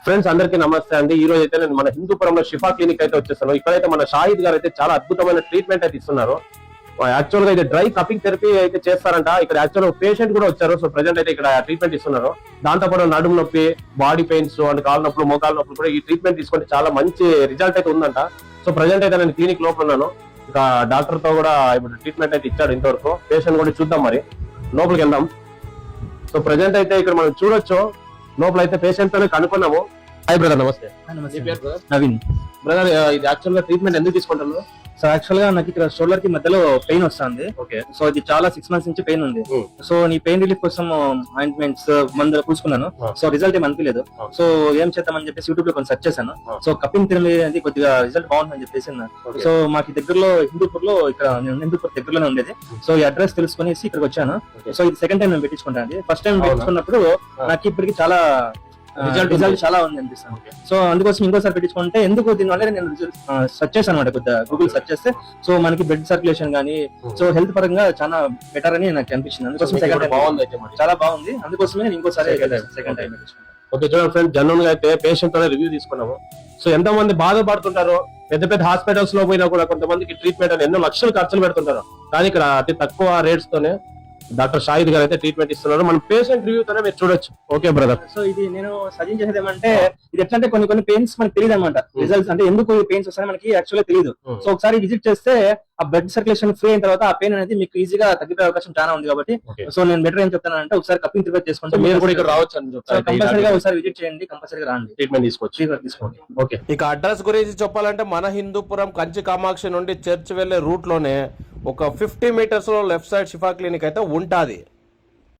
Friends అందరికీ నమస్తే అండి. ఈ రోజు అయితే నేను మన హిందూపురంలో షిఫా క్లినిక్ అయితే వచ్చేసాను. ఇక్కడైతే మన షాహిద్ గారు అయితే చాలా అద్భుతమైన ట్రీట్మెంట్ అయితే ఇస్తున్నారు. యాక్చువల్ గా అయితే డ్రై కపింగ్ థెరపీ అయితే చేస్తారంట. ఇక్కడ యాక్చువల్ పేషెంట్ కూడా వచ్చారు. సో ప్రెసెంట్ అయితే ఇక్కడ ట్రీట్మెంట్ ఇస్తున్నారు. దాంతోపాటు నడుము నొప్పి, బాడీ పెయిన్స్ అండ్ కాళ్ళ నొప్పులు, మోకాళ్ళ నొప్పులు కూడా ఈ ట్రీట్మెంట్ తీసుకుంటే చాలా మంచి రిజల్ట్ అయితే ఉందంట. సో ప్రెసెంట్ అయితే నేను క్లినిక్ లోపల ఉన్నాను. ఇంకా డాక్టర్ తో కూడా ఇప్పుడు ట్రీట్మెంట్ అయితే ఇచ్చాడు ఇంతవరకు. పేషెంట్ కూడా చూద్దాం, మరి లోపలికి వెళ్దాం. సో ప్రెసెంట్ అయితే ఇక్కడ మనం చూడొచ్చు, లోపల అయితే పేషెంట్ తోనే కనుక్కున్నాము. హాయ్ బ్రదర్, నమస్తే. నవీన్ బ్రదర్, ఇది యాక్చువల్ గా ట్రీట్మెంట్ ఎందుకు తీసుకుంటున్నారు? సో యాక్చువల్ గా నాకు ఇక్కడ షోల్డర్ కి మధ్యలో పెయిన్ వస్తుంది. ఓకే. సో ఇది చాలా 6 months నుంచి పెయిన్ ఉంది. సో నీ పెయిన్ రిలీఫ్ కోసం ఆయింట్మెంట్స్ మందులు పూసుకున్నాను. సో రిజల్ట్ ఏం అనిపించలేదు. సో ఏం చేద్దామని చెప్పేసి యూట్యూబ్ లో కొంచెం సెర్చ్ చేశాను. సో కపింగ్ థెరపీ అనేది కొద్దిగా రిజల్ట్ బాగుందని చెప్పేసి. సో మాకు దగ్గరలో హిందూపూర్ లో, ఇక్కడ హిందూపూర్ దగ్గరలోనే ఉండేది. సో ఈ అడ్రస్ తెలుసుకునేసి ఇక్కడికి వచ్చాను. సో ఇది సెకండ్ టైం నేను పెట్టించుకుంటాను. ఫస్ట్ టైం పెట్టించుకున్నప్పుడు నాకు ఇప్పటికి చాలా రిజల్ట్ చాలా ఉంది అనిపిస్తాను. సో అందుకోసం ఇంకోసారి పెట్టించుకుంటే ఎందుకు దీనివల్ల నేను సెర్చ్ చేశాను అనమాట, కొద్దిగా గూగుల్ సెర్చ్ చేస్తే. సో మనకి బ్లడ్ సర్క్యులేషన్ గానీ, సో హెల్త్ పరంగా చాలా బెటర్ అని నాకు అనిపించింది. అందుకోసం సెకండ్ టైం చాలా బాగుంది. అందుకోసమే నేను ఇంకోసారి సెకండ్ టైం పెట్టించుకున్నాను. ఓకే, చూడండి ఫ్రెండ్, జనరల్ గా అయితే పేషెంట్ తోనే రివ్యూ తీసుకున్నాము. సో ఎంతో మంది బాధపడుతుంటారు. పెద్ద పెద్ద హాస్పిటల్స్ లో పోయినా కూడా కొంతమందికి ట్రీట్మెంట్ అని ఎన్నో లక్షలు ఖర్చులు పెడుతుంటారు. కానీ ఇక్కడ అతి తక్కువ రేట్స్ తోనే డాక్టర్ షాహిద్ గారు అయితే ట్రీట్మెంట్ ఇస్తున్నారు. మన పేషెంట్ రివ్యూ తోనే మీరు చూడొచ్చు. Okay brother. సో ఇది నేను సజెస్ట్ చేసేది ఏమంటే, ఇది ఎట్లా అంటే కొన్ని పెయిన్స్ మనకి తెలియదు అనమాట. రిజల్ట్స్ అంటే ఎందుకు పెయిన్స్ వస్తాయని మనకి యాక్చువల్గా తెలియదు. సో ఒకసారి విజిట్ చేస్తే ఆ బ్లడ్ సర్క్యులేషన్ ఫ్రీ అయిన తర్వాత ఆ పెయిన్ అనేది మీకు ఈజీగా తగ్గిపోయే అవకాశం చాలా ఉంది. కాబట్టి సో నేను బెటర్ ఏం చెప్తానంటే, ఒకసారి కపింగ్ థెరపీ చేసుకుంటే మీరు కూడా ఇక్కడ రావచ్చు అని చెప్తాను. కంపల్సరీగా ఒకసారి విజిట్ చేయండి, కంపల్సరీగా రాండి, ట్రీట్మెంట్ తీసుకోండి. ఓకే, ఇక అడ్రస్ గురించి చెప్పాలంటే మన హిందూపురం కంచి కామాక్షి నుండి చర్చ్ వెళ్లే రూట్ లోనే ఒక 50 meters లో లెఫ్ట్ సైడ్ షిఫా క్లినిక్ అయితే ఉంటాది.